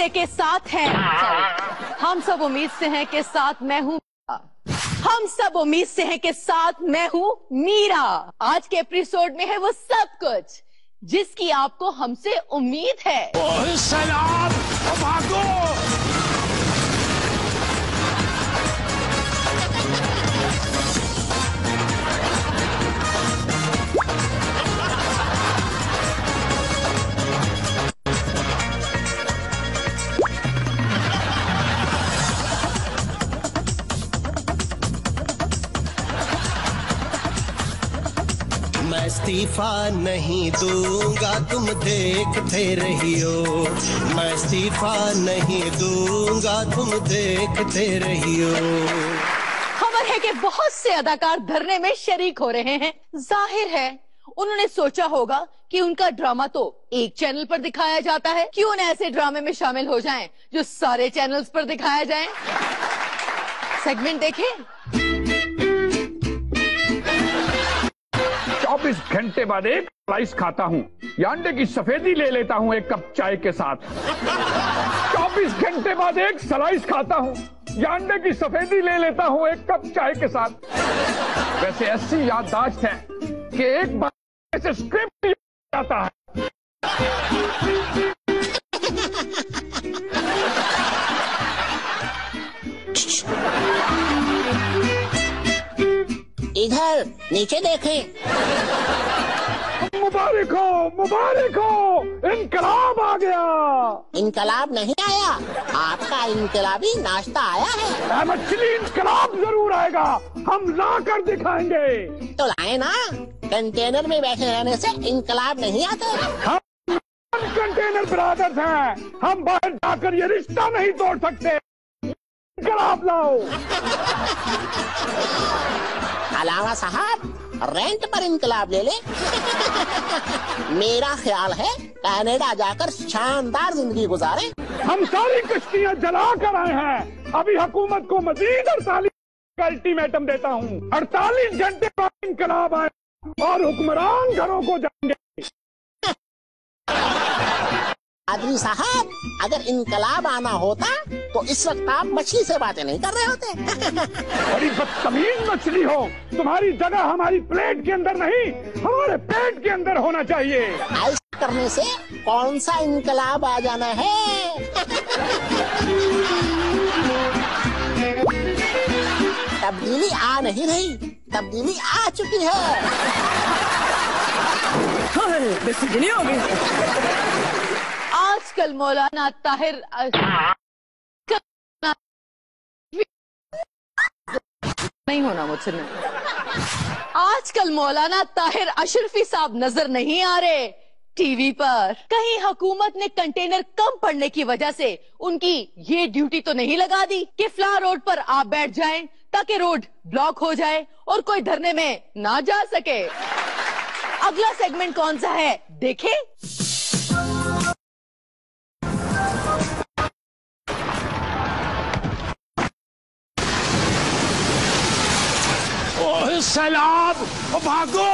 से के साथ हैं, हम सब उम्मीद से हैं कि साथ मैं हूँ, हम सब उम्मीद से हैं कि साथ मैं हूँ मीरा। आज के एपिसोड में है वो सब कुछ जिसकी आपको हमसे उम्मीद है। ओह सलाम, भागो। मैं इस्तीफा नहीं दूंगा, तुम देखते रहियो। मैं इस्तीफा नहीं दूंगा, तुम देखते रहियो। खबर है कि बहुत से अदाकार धरने में शरीक हो रहे हैं। जाहिर है उन्होंने सोचा होगा कि उनका ड्रामा तो एक चैनल पर दिखाया जाता है, क्यों न ऐसे ड्रामे में शामिल हो जाएं जो सारे चैनल्स पर दिखाया जाए। सेगमेंट देखें। 24 घंटे बाद एक स्लाइस खाता हूँ या अंडे की सफेदी ले लेता हूँ एक कप चाय के साथ। 24 घंटे बाद एक स्लाइस खाता हूँ या अंडे की सफेदी ले लेता हूँ एक कप चाय के साथ। वैसे ऐसी याददाश्त है कि एक बार से स्क्रिप्ट आता है। इधर नीचे देखें। मुबारक हो, मुबारक हो, इनकलाब आ गया। इनकलाब नहीं आया, आपका इनकलाबी नाश्ता आया है। मछली इनकलाब जरूर आएगा, हम ला कर दिखाएंगे। तो लाए ना, कंटेनर में बैठे रहने से इनकलाब नहीं आता। हम कंटेनर ब्रदर्स हैं, हम बाहर जाकर ये रिश्ता नहीं तोड़ सकते। इनकलाब लाओ। अलावा साहब, रेंट पर इनकलाब ले ले। मेरा ख्याल है कनाडा जाकर शानदार जिंदगी गुजारे। हम सारी कश्तियां जला कर आए हैं। अभी हुकूमत को मजीद 48 का अल्टीमेटम देता हूँ। 48 घंटे बाद इनकलाब आए और हुक्मरान घरों को जाएंगे। आदमी साहब, अगर इनकलाब आना होता तो इस वक्त आप मछली से बातें नहीं कर रहे होते। बड़ी बदतमीज मछली हो, तुम्हारी जगह हमारी प्लेट के अंदर नहीं, हमारे पेट के अंदर होना चाहिए। ऐसा करने से कौन सा इनकलाब आ जाना है। तब्दीली आ नहीं रही, तब्दीली आ चुकी है। बेसिजनी हो गई। आजकल मौलाना ताहिर नहीं होना मुझसे नहीं। आजकल मौलाना ताहिर अशरफी साहब नजर नहीं आ रहे टीवी पर। कहीं हुकूमत ने कंटेनर कम पड़ने की वजह से उनकी ये ड्यूटी तो नहीं लगा दी कि फ्लावर रोड पर आप बैठ जाएं ताकि रोड ब्लॉक हो जाए और कोई धरने में ना जा सके। अगला सेगमेंट कौन सा है देखें। ओह सलाम, भागो।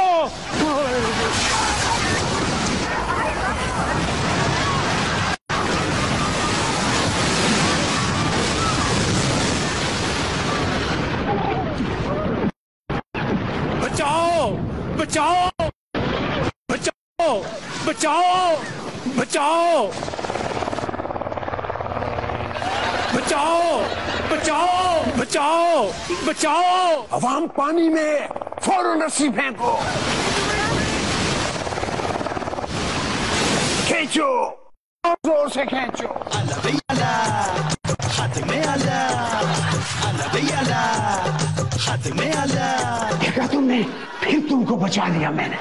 बचाओ, बचाओ, बचाओ, बचाओ, बचाओ, बचाओ, बचाओ, बचाओ, बचाओ। अवाम पानी में फौरन रस्सी फेंको। खींचो, जोर से खींचो। देखा तुमने, फिर तुमको बचा लिया मैंने।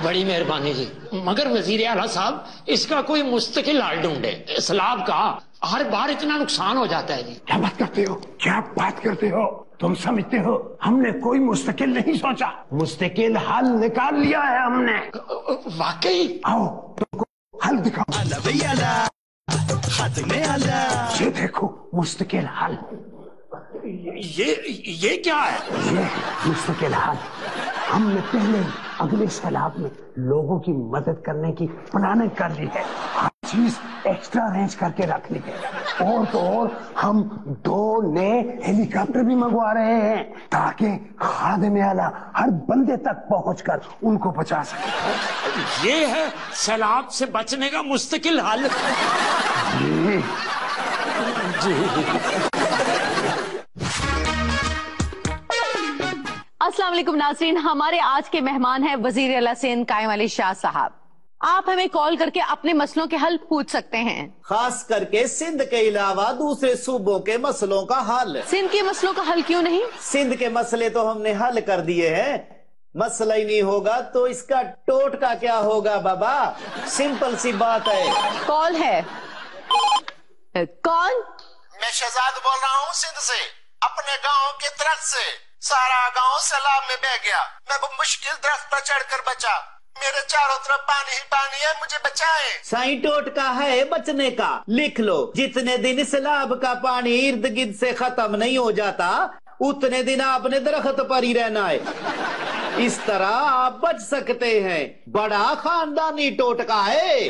बड़ी मेहरबानी जी, मगर वजीर आला साहब, इसका कोई मुस्तकिल हल ढूंढे। सैलाब का हर बार इतना नुकसान हो जाता है जी। क्या बात करते हो, क्या बात करते हो? तुम समझते हो हमने कोई मुस्तकिल नहीं सोचा, मुस्तकिल हल निकाल लिया है हमने। वाकई? आओ तुमको हल दिखाओ। ये देखो मुस्तकिल हल। ये क्या है? ये मुस्तकिल हल। हमने पहले अगले सैलाब में लोगों की मदद करने की प्लानिंग कर ली है। हर चीज ایکسٹرا ارینج کر کے رکھ لیے. اور تو اور ہم 2 نئے ہیلی کاپٹر بھی منگوا رہے ہیں تاکہ خادم اعلیٰ ہر بندے تک پہنچ کر ان کو بچا سکے. یہ ہے سیلاب سے بچنے کا مستقل حل. السلام علیکم ناظرین، ہمارے آج کے مہمان ہیں وزیر اعلیٰ سندھ قائم علی شاہ صاحب. آپ ہمیں کال کر کے اپنے مسئلوں کے حل پوچھ سکتے ہیں، خاص کر کے سندھ کے علاوہ دوسرے صوبوں کے مسئلوں کا حل. سندھ کے مسئلوں کا حل کیوں نہیں؟ سندھ کے مسئلے تو ہم نے حل کر دیے ہیں. مسئلہ ہی نہیں ہوگا تو اس کا ٹوٹکا کیا ہوگا بابا؟ سمپل سی بات ہے. کال ہے. کون؟ میں شہزاد بول رہا ہوں سندھ سے، اپنے گاؤں کے درخت سے. سارا گاؤں سیلاب میں بہ گیا، میں وہ مشکل درخت پر چڑھ کر بچا. میرے چاروں طرف پانی ہی پانی ہے، مجھے بچائیں. سائیں ٹوٹکا ہے بچنے کا، لکھ لو. جتنے دن سیلاب کا پانی ارد گرد سے ختم نہیں ہو جاتا اتنے دن آپ نے درخت پر ہی رہنا ہے. اس طرح آپ بچ سکتے ہیں. بڑا خاندانی ٹوٹکا ہے.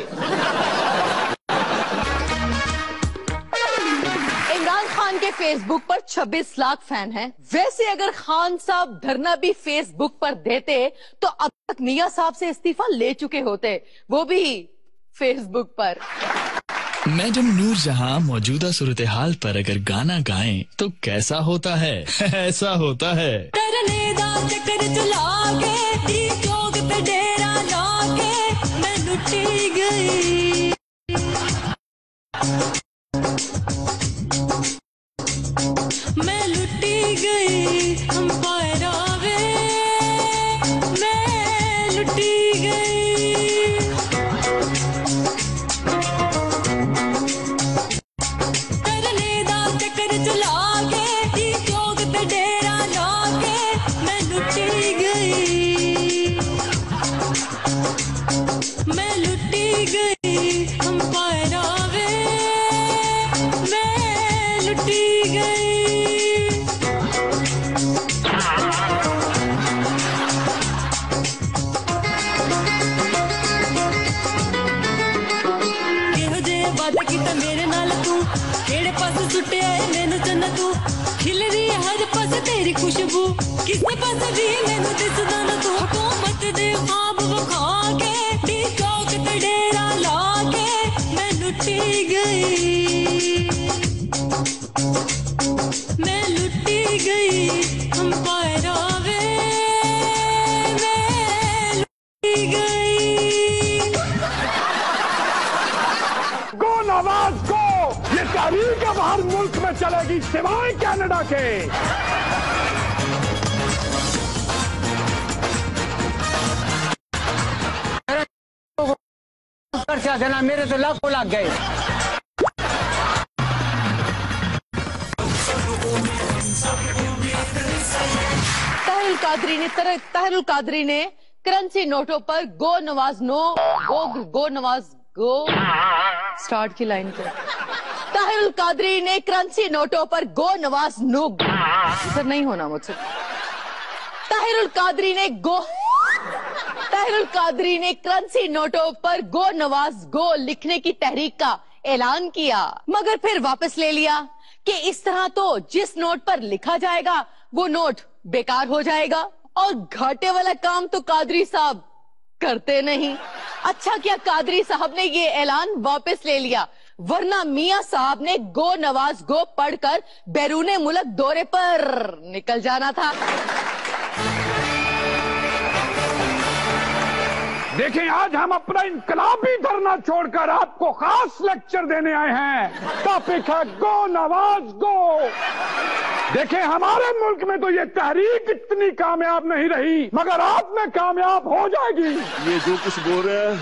عمران خان کے فیس بک پر 26 لاکھ فین ہیں. ویسے اگر خان صاحب دھرنا بھی فیس بک پر دیتے تو اب تک میاں صاحب سے استعفیٰ لے چکے ہوتے، وہ بھی فیس بک پر. میڈم نور جہاں موجودہ صورتحال پر اگر گانا گائیں تو کیسا ہوتا ہے؟ ایسا ہوتا ہے. کرنے دا چکر چلا کے دی چوک پہ ڈیرا لا کے میں لٹی گئی. میں لٹی گئی امپائر آوے، میں لٹی گئی. کرنے دا چکر چلا کے دی چوک پہ ڈیرا لا کے میں لٹی گئی. میں لٹی گئی امپائر آوے، میں لٹی گئی. کہو جے وعدہ کیتا میرے نال تو، کیڑے پاس سٹیا اے مینوں جنت تو. کھل رہی ہے ہر پاس تیری خوشبو، کسے پاس بھی مینوں دسدا نہ تو. حکومت دے خواب وکھا کے دی چوک تے ڈیرا لا کے میں لٹی گئی. میں لٹی گئی امپائر آوے، میں لٹی گئی. گو نواز گو، یہ تحریک اب ہر ملک میں چلے گی سوائے کینیڈا کے. دینا میرے تو لاکھوں لگ گئے. طاہر القادری نے کرنسی نوٹوں پر گو نواز نو گو نواز گو سٹارٹ کی لائن پہ. طاہر القادری نے کرنسی نوٹوں پر گو نواز نو سر نہیں ہونا مجھ سے. طاہر القادری نے کرنسی نوٹوں پر گو نواز گو لکھنے کی تحریک کا اعلان کیا، مگر پھر واپس لے لیا کہ اس طرح تو جس نوٹ پر لکھا جائے گا وہ نوٹ بیکار ہو جائے گا، اور گھاٹے والا کام تو قادری صاحب کرتے نہیں. اچھا کیا قادری صاحب نے یہ اعلان واپس لے لیا، ورنہ میاں صاحب نے گو نواز گو پڑھ کر بیرون ملک دورے پر نکل جانا تھا. دیکھیں آج ہم اپنا انقلابی دھرنا چھوڑ کر آپ کو خاص لیکچر دینے آئے ہیں. ٹاپک ہے گو نواز گو. دیکھیں ہمارے ملک میں تو یہ تحریک اتنی کامیاب نہیں رہی، مگر آپ میں کامیاب ہو جائے گی. یہ جو کچھ بول رہے ہیں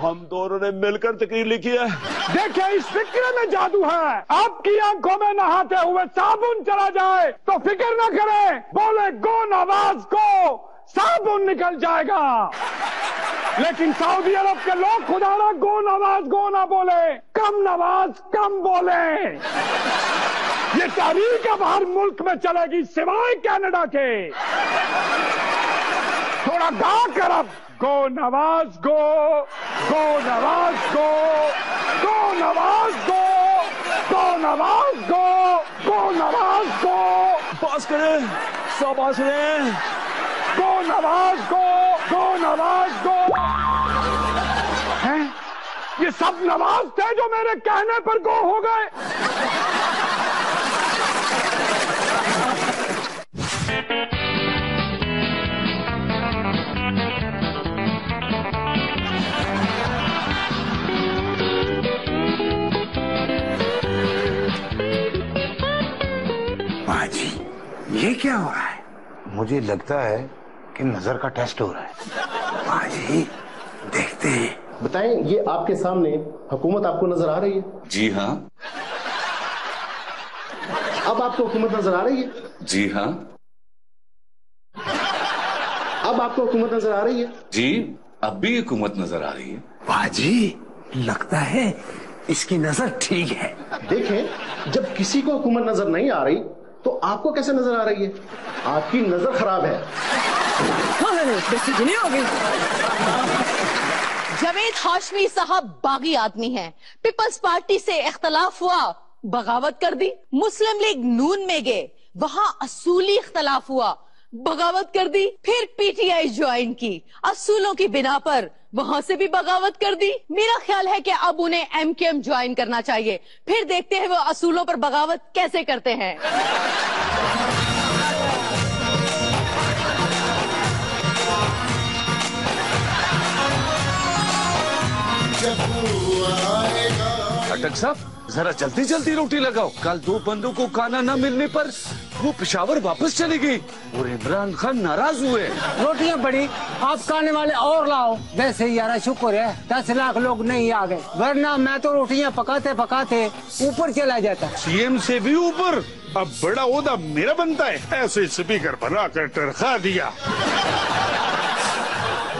ہم دونوں نے مل کر تقریر لکھی ہے. دیکھیں اس فکر میں جادو ہے. آپ کی آنکھوں میں نہاتے ہوئے صابن چلا جائے تو فکر نہ کریں، بولے گو نواز گو، صابن نکل جائے گا. لیکن سعودی عرب کے لوگ خدا نہ گو نواز گو نہ بولے، کم نواز کم بولے. یہ تحریک اب ہر ملک میں چلے گی سوائے کینیڈا کے. تھوڑا گا کر اب گو نواز گو، گو نواز گو. गो नवाज गो, गो नवाज गो, गो नवाज गो, पास करें, शाबाश रे। गो नवाज गो, गो नवाज गो। हैं? ये सब नवाज थे जो मेरे कहने पर गो हो गए। बाजी, ये क्या हो रहा है? मुझे लगता है कि नजर का टेस्ट हो रहा है। बाजी, देखते हैं। बताएं, ये आपके सामने हुकूमत आपको नजर आ रही है? जी हाँ। अब आपको हुकूमत नजर आ रही है? जी हाँ। अब आपको हुकूमत नजर आ रही है? जी, अब भी हुकूमत नजर आ रही है। बाजी, लगता है इसकी नजर ठीक है। देखें, जब किसी को हुकूमत नजर नहीं आ रही तो आपको कैसे नजर आ रही है? आपकी नजर खराब है। जावेद हाशमी साहब बागी आदमी हैं। पीपल्स पार्टी से इख्तलाफ हुआ, बगावत कर दी। मुस्लिम लीग नून में गए, वहां असूली इख्तलाफ हुआ, बगावत कर दी। फिर पीटीआई ज्वाइन की, असूलों की बिना पर वहां से भी बगावत कर दी। मेरा ख्याल है कि अब उन्हें एमकेएम ज्वाइन करना चाहिए। फिर देखते हैं वो असूलों पर बगावत कैसे करते हैं। अटक साहब, जरा जल्दी जल्दी रोटी लगाओ। कल 2 बंदों को खाना न मिलने पर वो पेशावर वापस चली गई और इमरान खान नाराज हुए। रोटियां पड़ी, आप खाने वाले और लाओ। वैसे यार शुक्र है 10 लाख लोग नहीं आ गए, वरना मैं तो रोटियां पकाते पकाते ऊपर चला जाता। सीएम से भी ऊपर। अब बड़ा ओहदा मेरा बनता है, ऐसे स्पीकर बनाकर टरखा दिया।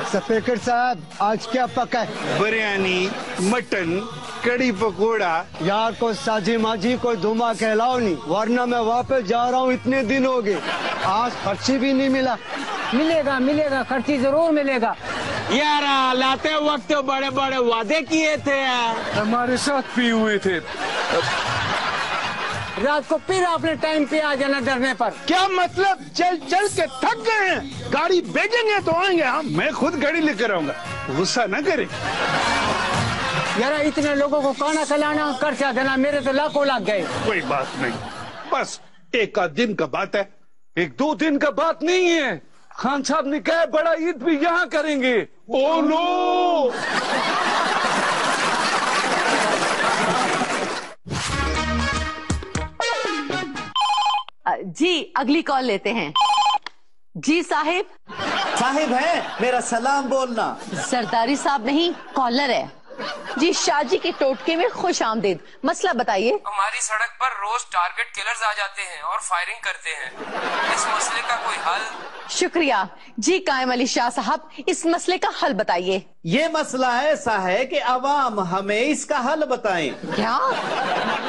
स्पीकर साहब, आज क्या पका है? बिरयानी, मटन, कड़ी पकोड़ा। यार को साजी माजी कोई धुमा कहलाओ नहीं, वरना मैं वापस जा रहा हूँ। इतने दिन हो गए, आज खर्ची भी नहीं मिला। मिलेगा मिलेगा, खर्ची जरूर मिलेगा। यार लाते वक्त बड़े बड़े वादे किए थे, हमारे साथ भी हुए थे। रात को फिर आपने टाइम पे आ जाना डरने पर। क्या मतलब? चल चल के थक गए हैं। गाड़ी भेजेंगे तो आएंगे हम, मैं खुद गाड़ी लेकर आऊंगा, गुस्सा न करे। यार इतने लोगों को खाना खिलाना, खर्चा देना, मेरे तो लाखों लग गए। कोई बात नहीं, बस 1 आध दिन का बात है। 1-2 दिन का बात नहीं है। खान साहब ने कहा बड़ा ईद भी यहाँ करेंगे। Oh no! जी अगली कॉल लेते हैं। जी साहिब। साहिब है, मेरा सलाम बोलना। सरदारी साहब नहीं, कॉलर है। जी शाहजी के टोटके में खुश आमदीद। मसला बताइए। हमारी सड़क पर रोज टारगेट किलर्स आ जाते हैं और फायरिंग करते हैं। इस मसले का कोई हल? शुक्रिया। जी कायम अली शाह साहब, इस मसले का हल बताइए। ये मसला ऐसा है कि अवाम हमें इसका हल बताएं। क्या?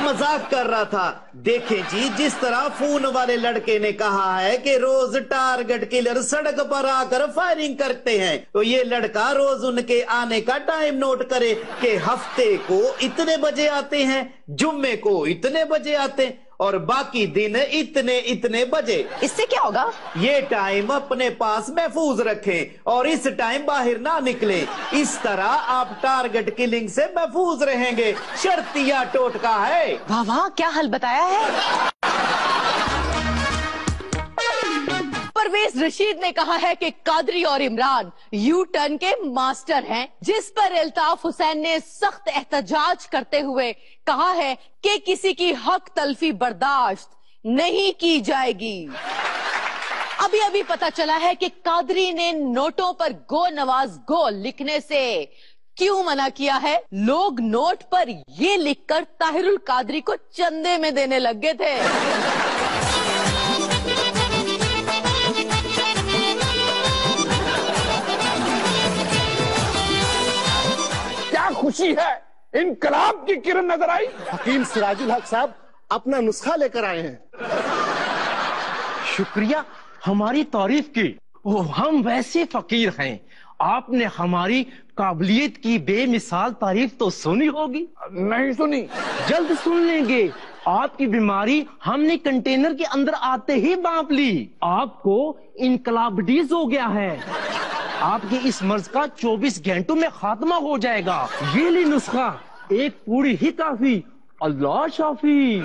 मजाक कर रहा था। देखें जी, जिस तरह फोन वाले लड़के ने कहा है कि रोज टारगेट किलर सड़क पर आकर फायरिंग करते हैं, तो ये लड़का रोज उनके आने का टाइम नोट करे कि हफ्ते को इतने बजे आते हैं, जुम्मे को इतने बजे आते हैं और बाकी दिन इतने इतने बजे। इससे क्या होगा? ये टाइम अपने पास महफूज रखें और इस टाइम बाहर ना निकलें। इस तरह आप टारगेट किलिंग से महफूज रहेंगे। शर्तिया टोटका है। वाह वाह, क्या हल बताया है। परवेज रशीद ने कहा है कि कादरी और इमरान यू टर्न के मास्टर हैं, जिस पर अल्ताफ हुसैन ने सख्त एहतजाज करते हुए कहा है कि किसी की हक तलफी बर्दाश्त नहीं की जाएगी। अभी अभी पता चला है कि कादरी ने नोटों पर गो नवाज गो लिखने से क्यों मना किया है। लोग नोट पर ये लिखकर ताहिरुल कादरी को चंदे में देने लग गए थे। खुशी है, इनकलाब की किरण नजर आई। हकीम सिराजुल हक साहब अपना नुस्खा लेकर आए हैं। शुक्रिया, हमारी तारीफ की। हम वैसे फकीर हैं آپ نے ہماری قابلیت کی بے مثال تعریف تو سنی ہوگی؟ نہیں سنی. جلد سن لیں گے. آپ کی بیماری ہم نے کنٹینر کے اندر آتے ہی بانپ لی. آپ کو انقلابڈیز ہو گیا ہے. آپ کے اس مرض کا 24 گھنٹوں میں خاتمہ ہو جائے گا. یہ لی نسخہ، ایک پوری ہی کافی، اللہ شافی.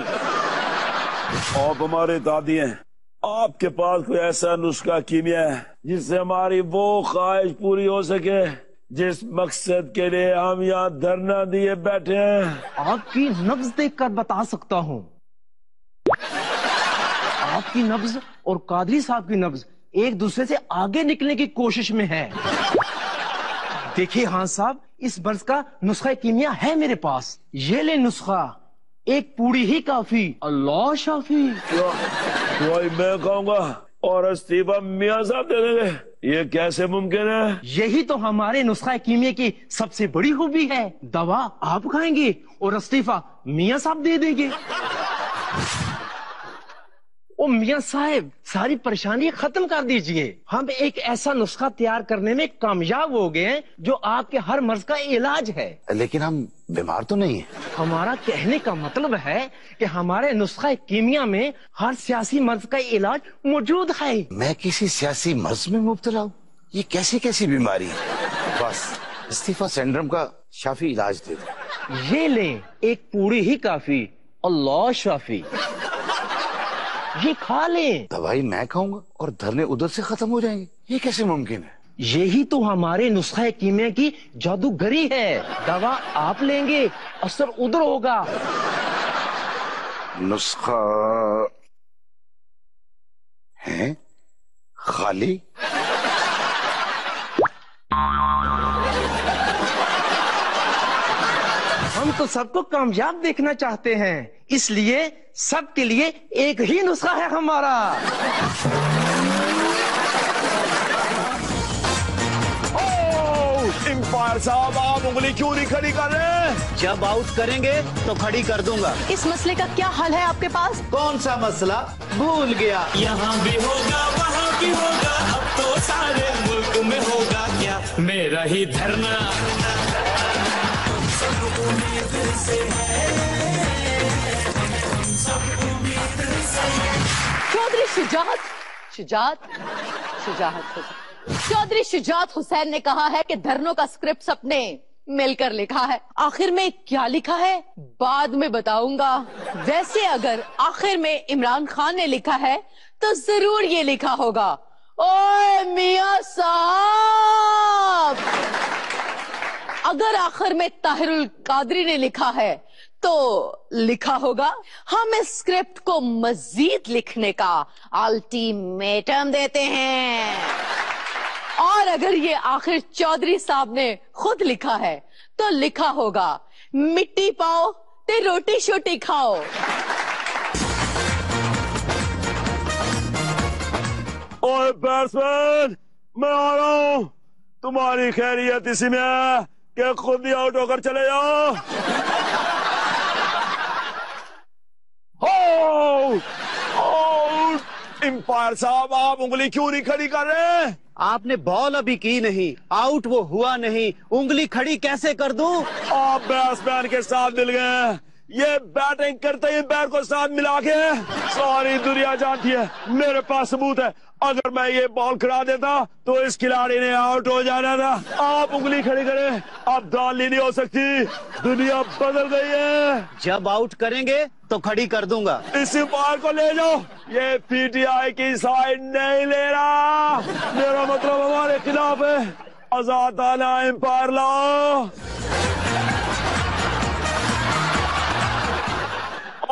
آپ ہمارے دادی ہیں، آپ کے پاس کوئی ایسا نسخہ کیمیا ہے جس سے ہماری وہ خواہش پوری ہو سکے جس مقصد کے لیے ہم یہاں دھرنا دیے بیٹھے ہیں؟ آپ کی نبض دیکھ کر بتا سکتا ہوں. آپ کی نبض اور قادری صاحب کی نبض ایک دوسرے سے آگے نکلنے کی کوشش میں ہے. دیکھیے ہاں صاحب، اس مرض کا نسخہ کیمیا ہے میرے پاس. یہ لے نسخہ، ایک پوڑی ہی کافی، اللہ شافی. کوئی میں کہوں گا اور استعفیٰ میاں صاحب دے دیں گے، یہ کیسے ممکن ہے؟ یہی تو ہمارے نسخہ کیمیا کی سب سے بڑی خوبی ہے. دوا آپ کھائیں گے اور استعفیٰ میاں صاحب دے دیں گے. او میاں صاحب، ساری پریشانی ختم کر دیجئے. ہم ایک ایسا نسخہ تیار کرنے میں کامیاب ہو گئے ہیں جو آپ کے ہر مرض کا علاج ہے. لیکن ہم بیمار تو نہیں ہیں. ہمارا کہنے کا مطلب ہے کہ ہمارے نسخہ کیمیا میں ہر سیاسی مرض کا علاج موجود ہے. میں کسی سیاسی مرض میں مبتلا ہوں؟ یہ کیسی بیماری ہے؟ بس استعفیٰ سینڈرم کا شافی علاج دے دو. یہ لیں، ایک پوری ہی کافی، اللہ شافی. یہ کھا لیں. دوائی میں کھاؤں گا اور دھرنے ادھر سے ختم ہو جائیں گے؟ یہ کیسے ممکن ہے؟ یہی تو ہمارے نسخہ کیمیا کی جادوگری ہے. دوا آپ لیں گے، اثر ادھر ہوگا. نسخہ ہے خالی. ہم تو سب کو کامیاب دیکھنا چاہتے ہیں، اس لیے سب کے لیے ایک ہی نسخہ ہے ہمارا. امپائر صاحب، آپ انگلی کیوں نہیں کھڑی کر رہے؟ جب آؤٹ کریں گے تو کھڑی کر دوں گا. اس مسئلے کا کیا حل ہے آپ کے پاس؟ کون سا مسئلہ؟ بھول گیا. یہاں بھی ہوگا وہاں بھی ہوگا، اب تو سارے ملک میں ہوگا کیا میرا ہی دھرنا. چودھری شجاعت حسین نے کہا ہے کہ دھرنوں کا سکرپٹ سب نے مل کر لکھا ہے. آخر میں کیا لکھا ہے بعد میں بتاؤں گا. ویسے اگر آخر میں عمران خان نے لکھا ہے تو ضرور یہ لکھا ہوگا، اوے میاں صاحب. اگر آخر میں طاہر القادری نے لکھا ہے تو لکھا ہوگا، ہم اس اسکرپٹ کو مزید لکھنے کا الٹیمیٹم دیتے ہیں. اور اگر یہ آخر چودھری صاحب نے خود لکھا ہے تو لکھا ہوگا، مٹی پاؤ تے روٹی شوٹی کھاؤ. اوے بیٹسمین، میں آ رہا ہوں. تمہاری خیریت اسی میں ہے کہ خود ہی آؤٹ ہو کر چلے جاؤ. امپائر صاحب، آپ انگلی کیوں نہیں کھڑی کر رہے؟ آپ نے بال ابھی کی نہیں، آؤٹ وہ ہوا نہیں، انگلی کھڑی کیسے کر دوں؟ آپ بیٹسمین کے ساتھ مل گئے. یہ بیٹنگ کرتے ہی بیٹ کو ساتھ ملا کے ساری دنیا جانتی ہے. میرے پاس ثبوت ہے، اگر میں یہ بال کھڑا دیتا تو اس کھلاڑی نے آؤٹ ہو جانا تھا. آپ انگلی کھڑی کریں، اب دال نہیں ہو سکتی. دنیا بدل گئی ہے. جب آؤٹ کریں گے تو کھڑی کر دوں گا. اس بال کو لے جاؤ، یہ پی ٹی آئی کی سائڈ نہیں لے رہا. میرا مطلب ہمارے خلاف ہے. آزاد آنا امپائر لاؤ.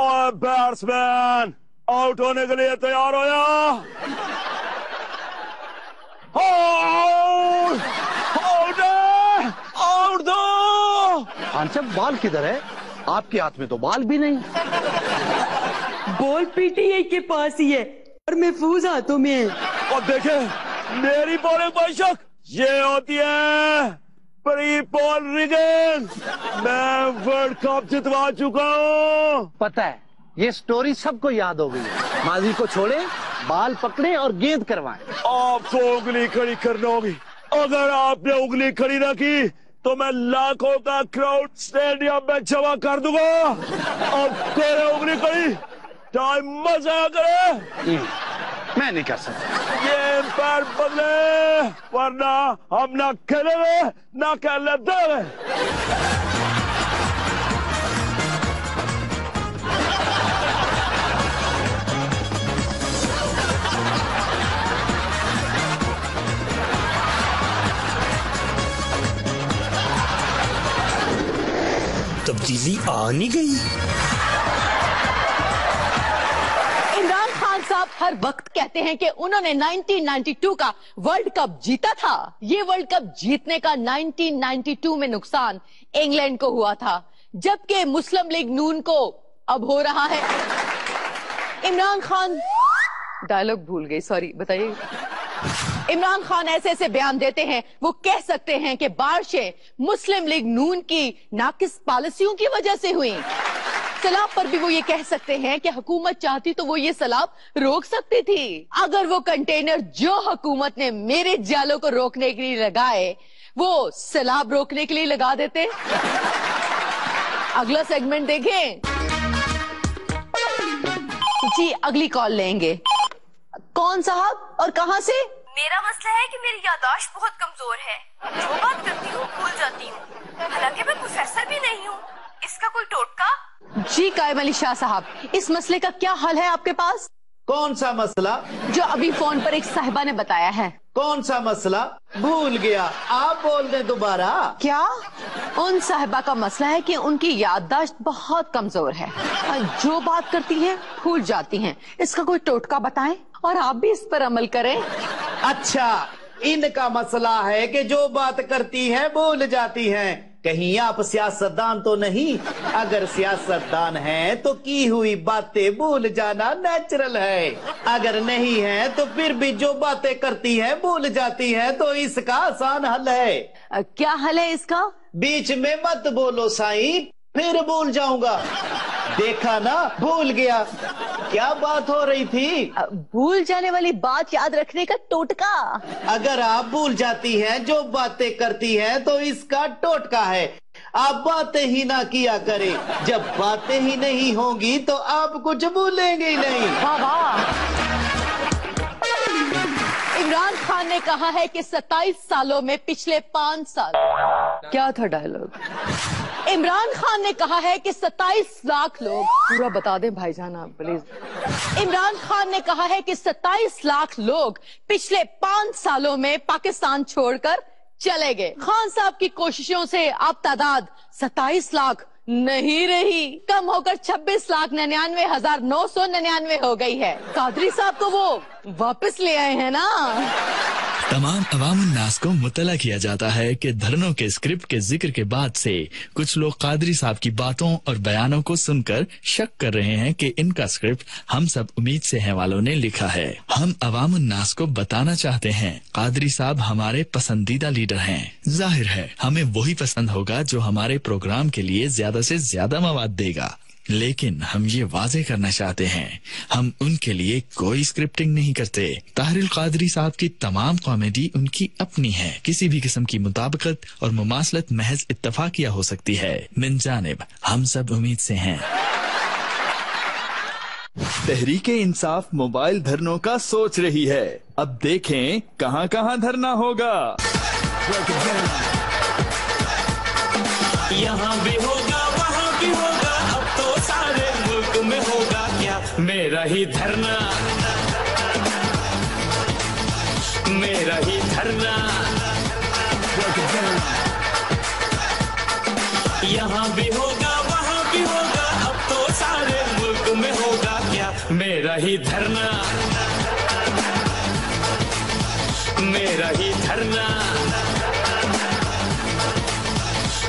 اور بیٹسمین آؤٹ ہونے کے لیے تیار ہو جا. آؤٹ دو. خان صاحب، بال کدھر ہے؟ آپ کے ہاتھ میں تو بال بھی نہیں. بال پی ٹی آئی کے پاس ہی ہے اور محفوظ ہاتھوں میں ہے. اور دیکھیں میری بالنگ بے شک یہ ہوتی ہے پری پول ریگن. میں ورلڈ کپ جتوا چکا ہوں. پتا ہے، یہ سٹوری سب کو یاد ہو گئی. ماضی کو چھوڑیں، بال پکڑیں اور گیند کروائیں. آپ کو انگلی کھڑی کرنا ہوگی. अगर आपने उंगली खड़ी ना की तो मैं लाखों का क्राउड स्टेडियम में जमा कर दूंगा। अब करे उंगली खड़ी, टाइम मजा करे। मैं नहीं कर सकता। ये पैर बदले, वरना हम ना खेलेंगे ना खेलने देंगे। तब्दीली आ नहीं गई। इमरान खान साहब हर वक्त कहते हैं कि उन्होंने 1992 का वर्ल्ड कप जीता था। ये वर्ल्ड कप जीतने का 1992 में नुकसान इंग्लैंड को हुआ था, जबकि मुस्लिम लीग नून को अब हो रहा है। इमरान खान, डायलॉग भूल गई, सॉरी, बताइए। इमरान खान ऐसे ऐसे बयान देते हैं, वो कह सकते हैं कि बारिशें मुस्लिम लीग नून की नाकिस पॉलिसियों की वजह से हुई। सैलाब पर भी वो ये कह सकते हैं कि हुकूमत चाहती तो वो ये सैलाब रोक सकती थी। अगर वो कंटेनर जो हुकूमत ने मेरे जालों को रोकने के लिए लगाए, वो सैलाब रोकने के लिए लगा देते। अगला सेगमेंट देखें जी। अगली कॉल लेंगे। कौन साहब और कहां से? मेरा मसला है कि मेरी याददाश्त बहुत कमजोर है। जो बात करती हूँ भूल जाती हूँ, हालांकि मैं प्रोफेसर भी नहीं हूँ। इसका कोई टोटका? जी कायम अली शाह साहब, इस मसले का क्या हल है आपके पास? कौन सा मसला? जो अभी फोन पर एक साहिबा ने बताया है। कौन सा मसला? भूल गया, आप बोल दें दोबारा। क्या? उन साहिबा का मसला है कि उनकी याददाश्त बहुत कमजोर है, जो बात करती है भूल जाती हैं। इसका कोई टोटका बताएं और आप भी इस पर अमल करें। अच्छा, इनका मसला है कि जो बात करती है भूल जाती हैं। कहीं आप सियासतदान तो नहीं? अगर सियासतदान हैं तो की हुई बातें भूल जाना नेचुरल है। अगर नहीं है तो फिर भी जो बातें करती है भूल जाती है, तो इसका आसान हल है। क्या हल है इसका? बीच में मत बोलो साईं, फिर भूल जाऊंगा। देखा ना, भूल गया। क्या बात हो रही थी? भूल जाने वाली बात याद रखने का टोटका। अगर आप भूल जाती हैं जो बातें करती हैं, तो इसका टोटका है आप बातें ही ना किया करें। जब बातें ही नहीं होंगी तो आप कुछ भूलेंगे ही नहीं। वाह वाह। इमरान खान ने कहा है कि 27 सालों में पिछले 5 साल, क्या था डायलॉग? इमरान खान ने कहा है कि 27 लाख लोग, पूरा बता दें भाईजान आप प्लीज। इमरान खान ने कहा है कि 27 लाख लोग पिछले 5 सालों में पाकिस्तान छोड़कर चले गए। खान साहब की कोशिशों से अब तादाद 27 लाख नहीं रही, कम होकर 26,99,999 हो गई है। कादरी साहब को वो वापस ले आए हैं ना। तमाम अवाम उन्नास को मुतला किया जाता है कि धरनों के स्क्रिप्ट के जिक्र के बाद से कुछ लोग कादरी साहब की बातों और बयानों को सुनकर शक कर रहे हैं कि इनका स्क्रिप्ट हम सब उम्मीद से हैं वालों ने लिखा है। हम अवाम उन्नास को बताना चाहते हैं, कादरी साहब हमारे पसंदीदा लीडर हैं। जाहिर है हमें वही पसंद होगा जो हमारे प्रोग्राम के लिए ज्यादा से ज्यादा मवाद देगा, लेकिन हम ये वाजे करना चाहते हैं, हम उनके लिए कोई स्क्रिप्टिंग नहीं करते। ताहिर कादरी साहब की तमाम कॉमेडी उनकी अपनी है। किसी भी किस्म की मुताबिकत और मुमासलत महज इत्तफाकिया हो सकती है। मिन जानिब हम सब उम्मीद से हैं। तहरीके इंसाफ मोबाइल धरनों का सोच रही है। अब देखें कहां कहां धरना होगा। यहाँ भी होगा वहाँ भी होगा, अब तो सारे मुल्क में होगा क्या मेरा ही धरना, मेरा ही धरना। यहाँ भी होगा वहाँ भी होगा, अब तो सारे मुल्क में होगा क्या मेरा ही धरना, मेरा ही धरना,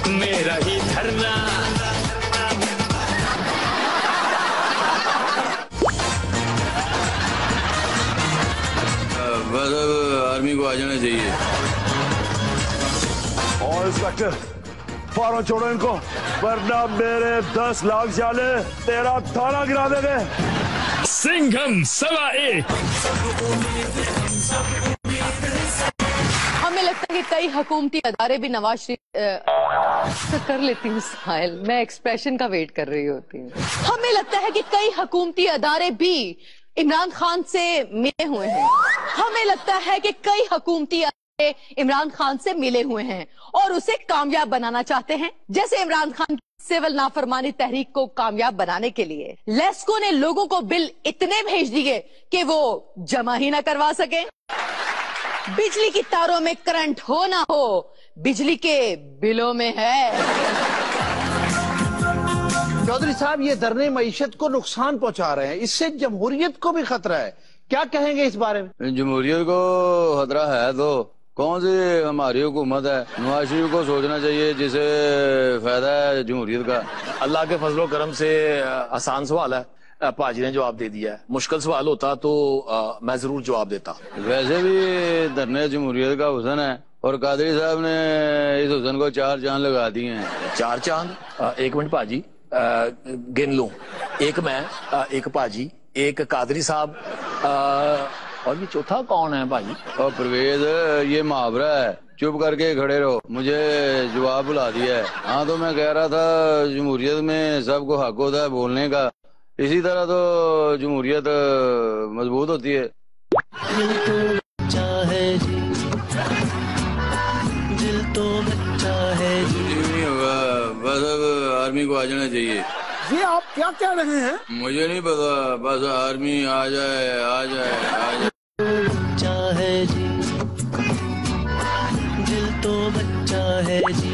मेरा ही धरना। बस आर्मी को आ जाना चाहिए। और इंस्पेक्टर फौरन छोड़ो इनको, वरना मेरे 10 लाख जाले तेरा थाना गिरा देंगे। सिंघम 1.25। हमें लगता है कि कई हुकूमती अदारे भी नवाज शरीफ कर लेती हूँ स्माइल, मैं एक्सप्रेशन का वेट कर रही होती हूँ। हमें लगता है कि कई हुकूमती अदारे भी इमरान खान से मिले हुए हैं। हमें लगता है कि कई हुकूमती अदारे इमरान खान से मिले हुए हैं और उसे कामयाब बनाना चाहते हैं। जैसे इमरान खान सिविल नाफरमानी तहरीक को कामयाब बनाने के लिए लेस्को ने लोगों को बिल इतने भेज दिए कि वो जमा ही ना करवा सके। बिजली की तारों में करंट हो ना हो, बिजली के बिलों में है। चौधरी साहब, ये धरने मईशत को नुकसान पहुंचा रहे हैं, इससे जमहूरियत को भी खतरा है, क्या कहेंगे इस बारे में? जमहूरियत को खतरा है तो कौन सी हमारी हुकूमत है? नवाज शरीफ को सोचना चाहिए जिसे फायदा है जमहूरियत का। अल्लाह के फजलो करम से आसान सवाल है, पाजी ने जवाब दे दिया है। मुश्किल सवाल होता तो मैं जरूर जवाब देता। वैसे भी धरने जमहूरियत का हुसन है और कादरी साहब ने इस हुसन को 4 चांद लगा दिए हैं। 4 चांद? एक मिनट पाजी, गिन लूं। एक मैं, एक पाजी, एक कादरी साहब, और ये चौथा कौन है भाई? और परवेज, ये मुहावरा है, चुप करके खड़े रहो, मुझे जवाब बुला दिया है। हाँ तो मैं कह रहा था जमहूरियत में सबको हक होता है बोलने का, इसी तरह तो जमहूरियत मजबूत होती है। दिल तो बच्चा है जी, दिल तो बच्चा है जी। नहीं होगा, बस अब आर्मी को आ जाना चाहिए। ये आप क्या कह रहे हैं? मुझे नहीं पता, बस आर्मी आ जाए आ जाए आ जाए। बच्चा है जी, दिल तो बच्चा है जी।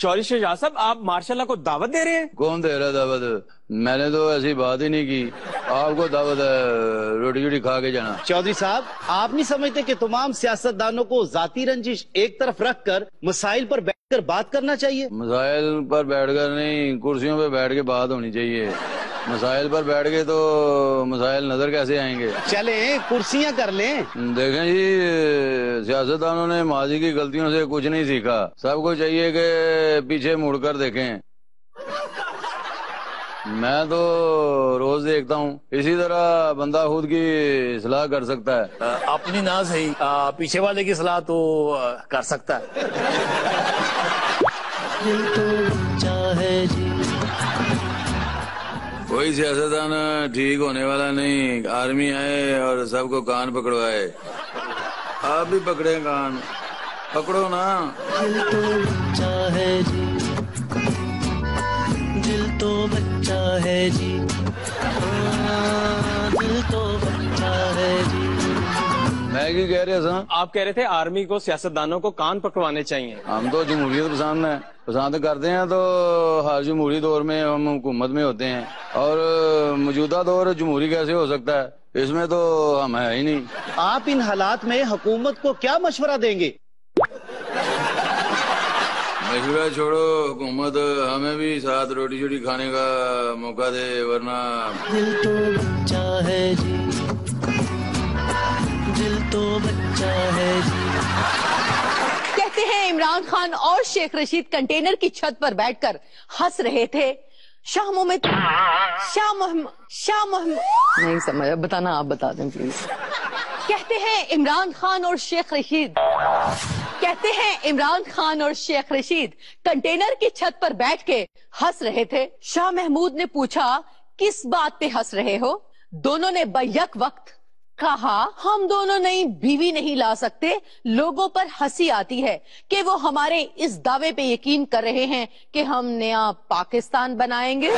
चौधरी शहजाद साहब, आप मार्शाल्लाह को दावत दे रहे हैं? कौन दे रहा है दावत? मैंने तो ऐसी बात ही नहीं की। आपको दावत है रोटी जोटी खा के जाना। चौधरी साहब, आप नहीं समझते कि तमाम सियासतदानों को जाती रंजिश एक तरफ रखकर मसाइल पर बैठकर बात करना चाहिए? मसाइल पर बैठकर नहीं, कुर्सियों पे बैठ के बात होनी चाहिए। मसाइल पर बैठ के तो मसाइल नजर कैसे आएंगे? चले कुर्सियां कर लें। देखें जी, सियासतदानों ने माजी की गलतियों से कुछ नहीं सीखा। सबको चाहिए कि पीछे मुड़कर देखें। मैं तो रोज देखता हूँ, इसी तरह बंदा खुद की सलाह कर सकता है। अपनी ना सही, पीछे वाले की सलाह तो कर सकता है। दिल तो बच्चा है जी। कोई सियासतदान ठीक होने वाला नहीं। आर्मी आए और सबको कान पकड़वाए। आप भी पकड़े कान, पकड़ो ना। दिल तो बच्चा है जी, दिल तो बच्चा है जी, दिल तो बच्चा है जी। मैं की कह रहे थे? आप कह रहे थे आर्मी को सियासतदानों को कान पकड़वाने चाहिए। हम तो जमहूरियत पसंद करते हैं, तो हर जमहूरी दौर में हम हुकूमत में होते हैं, और मौजूदा दौर जमहूरी कैसे हो सकता है? इसमें तो हम है ही नहीं। आप इन हालात में हुकूमत को क्या मशवरा देंगे? मशवरा छोड़ो, हुकूमत हमें भी साथ रोटी शोटी खाने का मौका दे, वरना। दिल तो बच्चा है जी, दिल तो बच्चा है जी। कहते हैं इमरान खान और शेख रशीद कंटेनर की छत पर बैठकर हंस रहे थे। शाह मोहम्मद नहीं समझ, बताना, आप बता दें प्लीज। कहते हैं इमरान खान और शेख रशीद कंटेनर की छत पर बैठ के हंस रहे थे। शाह महमूद ने पूछा, किस बात पे हंस रहे हो? दोनों ने बैक वक्त कहा, हम दोनों नई बीवी नहीं ला सकते। लोगों पर हंसी आती है कि वो हमारे इस दावे पे यकीन कर रहे हैं कि हम नया पाकिस्तान बनाएंगे।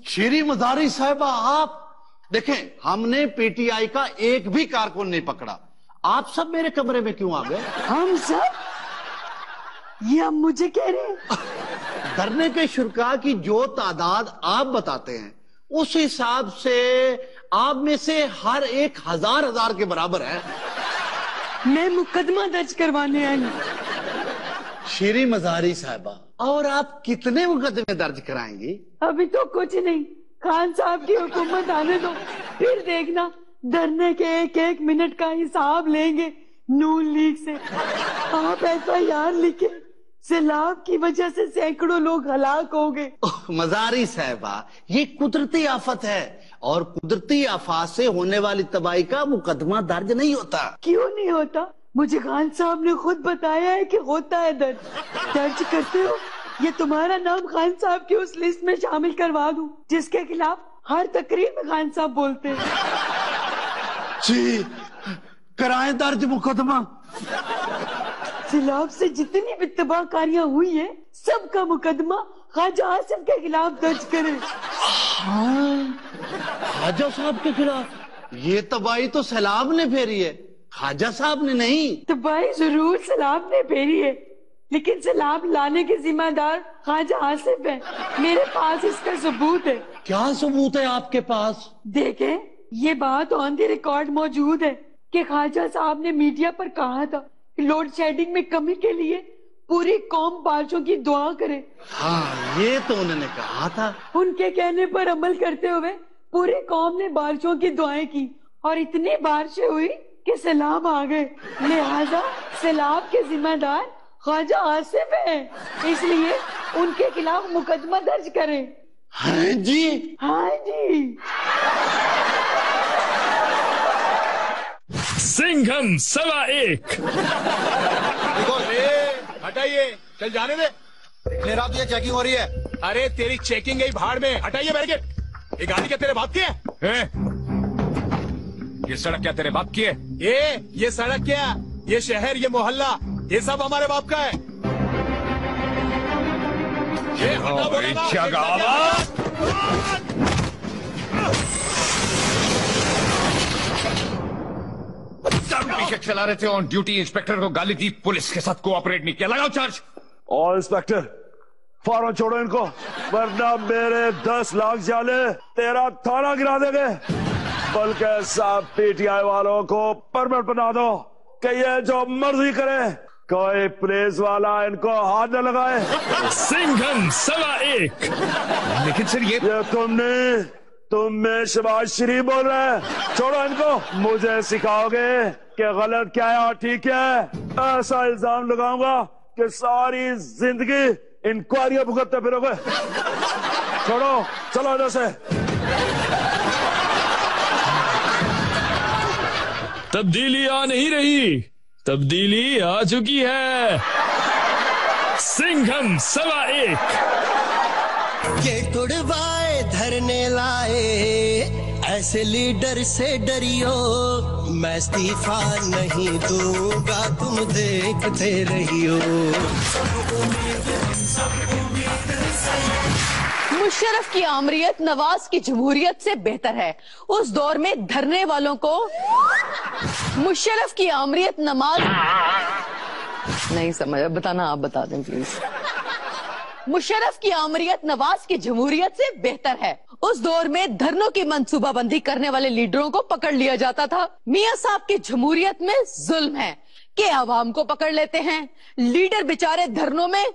शीरी मदारी साहिबा, आप देखें, हमने पीटीआई का एक भी कारकुन नहीं पकड़ा। आप सब मेरे कमरे में क्यों आ गए? हम सब? ये आप मुझे कह रहे हैं? धरने के शुरका की जो तादाद आप बताते हैं, उस हिसाब से आप में से हर एक हजार के बराबर है। मैं मुकदमा दर्ज करवाने आई। शीरी मजारी साहिबा, और आप कितने मुकदमे दर्ज कराएंगी? अभी तो कुछ नहीं, खान साहब की हुकूमत आने दो, फिर देखना। धरने के एक एक मिनट का हिसाब लेंगे नून लीग से। आप ऐसा यार लिखे, सैलाब की वजह से सैकड़ों लोग हलाक हो गए। मजारी साहबा, ये कुदरती आफत है और कुदरती आफत से होने वाली तबाही का मुकदमा दर्ज नहीं होता। क्यों नहीं होता? मुझे खान साहब ने खुद बताया है कि होता है दर्ज करते हो। ये तुम्हारा नाम खान साहब की उस लिस्ट में शामिल करवा दूं जिसके खिलाफ हर तकरीर में खान साहब बोलते हैं। जी, कराएं दर्ज मुकदमा। सैलाब से जितनी भी तबाहकारियां हुई है सबका मुकदमा ख्वाजा आसिफ के खिलाफ दर्ज करें। हाँ, ख्वाजा साहब के खिलाफ? ये तबाही तो सैलाब ने फेरी है, ख्वाजा साहब ने नहीं। तबाही जरूर सैलाब ने फेरी है, लेकिन सैलाब लाने के जिम्मेदार ख्वाजा आसिफ है। मेरे पास इसका सबूत है। क्या सबूत है आपके पास? देखें, ये बात ऑन द रिकॉर्ड मौजूद है कि ख्वाजा साहब ने मीडिया पर कहा था कि लोड शेडिंग में कमी के लिए पूरी कौम बारिशों की दुआ करे। हाँ, ये तो उन्होंने कहा था। उनके कहने पर अमल करते हुए पूरी कौम ने बारिशों की दुआएं की और इतनी बारिशें हुई कि सैलाब आ गए। लिहाजा सैलाब के जिम्मेदार ख्वाजा आसिफ है, इसलिए उनके खिलाफ मुकदमा दर्ज करें। हाँ जी, हाँ जी। सिंघम 1.25। हटाइए, चल जाने दे। मेरा ये चेकिंग हो रही है। अरे तेरी चेकिंग गई भाड़ में। हटाइए बैरिकेड। ये गाड़ी क्या तेरे बाप की है? ये सड़क क्या तेरे बाप की है? ये सड़क क्या, ये शहर, ये मोहल्ला, ये सब हमारे बाप का है। ये हटा बोला ना। पीछे चला रहे थे, ऑन ड्यूटी इंस्पेक्टर को गाली दी, पुलिस के साथ कोऑपरेट नहीं किया। लगाओ चार्ज। और इंस्पेक्टर, फौरन छोड़ो इनको, वरना मेरे 10 लाख जाले तेरा थाना गिरा देंगे। बल्कि साहब पीटीआई वालों को परमिट बना दो कि ये जो मर्जी करे, कोई पुलिस वाला इनको हाथ न लगाए। सिंघम 1.25। लेकिन सर ये तुम में शबाज शरीफ बोल रहे हैं। छोड़ो इनको, मुझे सिखाओगे कि गलत क्या है और ठीक क्या है। ऐसा इल्जाम लगाऊंगा कि सारी जिंदगी इंक्वायरियां भुगतते फिरोगे। छोड़ो, चलो इधर से। तब्दीली आ नहीं रही, तब्दीली आ चुकी है। सिंघम 1.25। ये तुड़वाए धरने लाए, ऐसे लीडर से डरियो, मैं इस्तीफा नहीं दूंगा, तुम देखते रहियो। मुशर्रफ की आमरीत नवाज की जमहूरियत से बेहतर है। उस दौर में धरने वालों को मुशर्रफ की आमरीत नमाज नहीं समझ, बताना आप बता दें प्लीज। मुशर्रफ की आमरीत नवाज की जमहूरियत से बेहतर है। उस दौर में धरनों की मंसूबाबंदी करने वाले लीडरों को पकड़ लिया जाता था। मियां साहब की जमहूरियत में जुल्म है कि अवाम को पकड़ लेते हैं। लीडर बेचारे धरनों में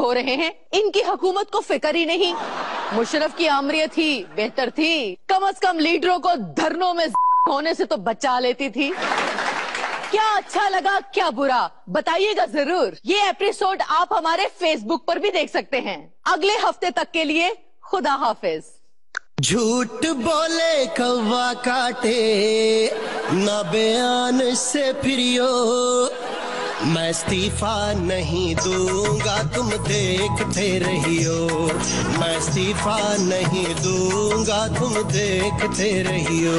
हो रहे हैं, इनकी हुकूमत को फिक्र ही नहीं। मुशर्रफ की आमरीत ही बेहतर थी, कम से कम लीडरों को धरनों में होने से तो बचा लेती थी। क्या अच्छा लगा, क्या बुरा, बताइएगा जरूर। ये एपिसोड आप हमारे फेसबुक पर भी देख सकते हैं। अगले हफ्ते तक के लिए खुदा हाफिज। झूठ बोले कौवा काटे, ना बयान से फिरियो, मैं इस्तीफा नहीं दूंगा, तुम देखते रहियो। मैं इस्तीफा नहीं दूंगा, तुम देखते रहियो।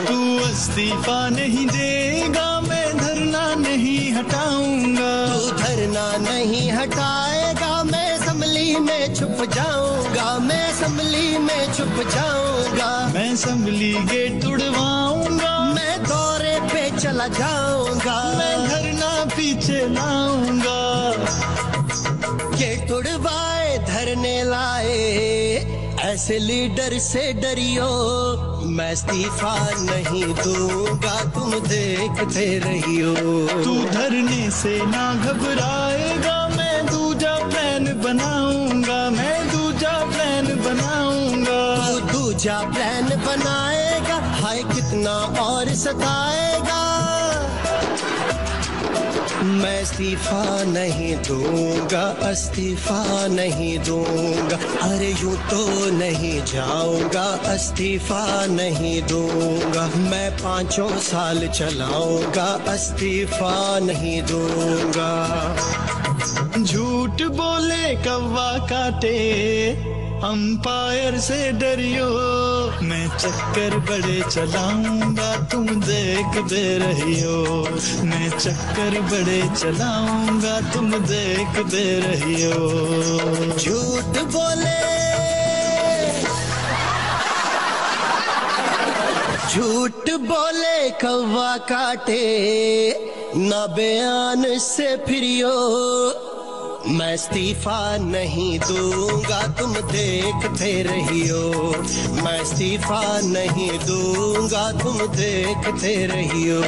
तू इस्तीफा नहीं देगा, मैं धरना नहीं हटाऊंगा। तू धरना नहीं हटाएगा, मैं असम्बली में छुप जाऊंगा। मैं असम्बली में छुप जाऊंगा। मैं असम्बली गेट तुड़वाऊंगा। मैं दौरे पे चला जाऊंगा। मैं धरना पीछे लाऊंगा। गेट तुड़वाए धरने लाए, ऐसे लीडर से डरियो, मैं इस्तीफा नहीं दूंगा, तुम देखते रहियो। तू धरने से ना घबराएगा, मैं दूजा प्लान बनाऊंगा। मैं दूजा प्लान बनाऊंगा। तू दूजा प्लान बनाएगा, हाय कितना और सताएगा। मैं इस्तीफा नहीं दूंगा, इस्तीफा नहीं दूंगा, अरे यूं तो नहीं जाऊंगा, इस्तीफा नहीं दूंगा, मैं 5 साल चलाऊंगा, इस्तीफा नहीं दूंगा। झूठ बोले कौवा काटे, अंपायर से डरियो, मैं चक्कर बड़े चलाऊंगा, तुम देखते रहियो, मैं चक्कर बड़े चलाऊंगा, तुम देखते रहियो। झूठ बोले, झूठ बोले कौवा काटे, ना बयान से फिरियो, मैं इस्तीफा नहीं दूंगा, तुम देखते रहियो, मैं इस्तीफा नहीं दूंगा, तुम देखते रहियो।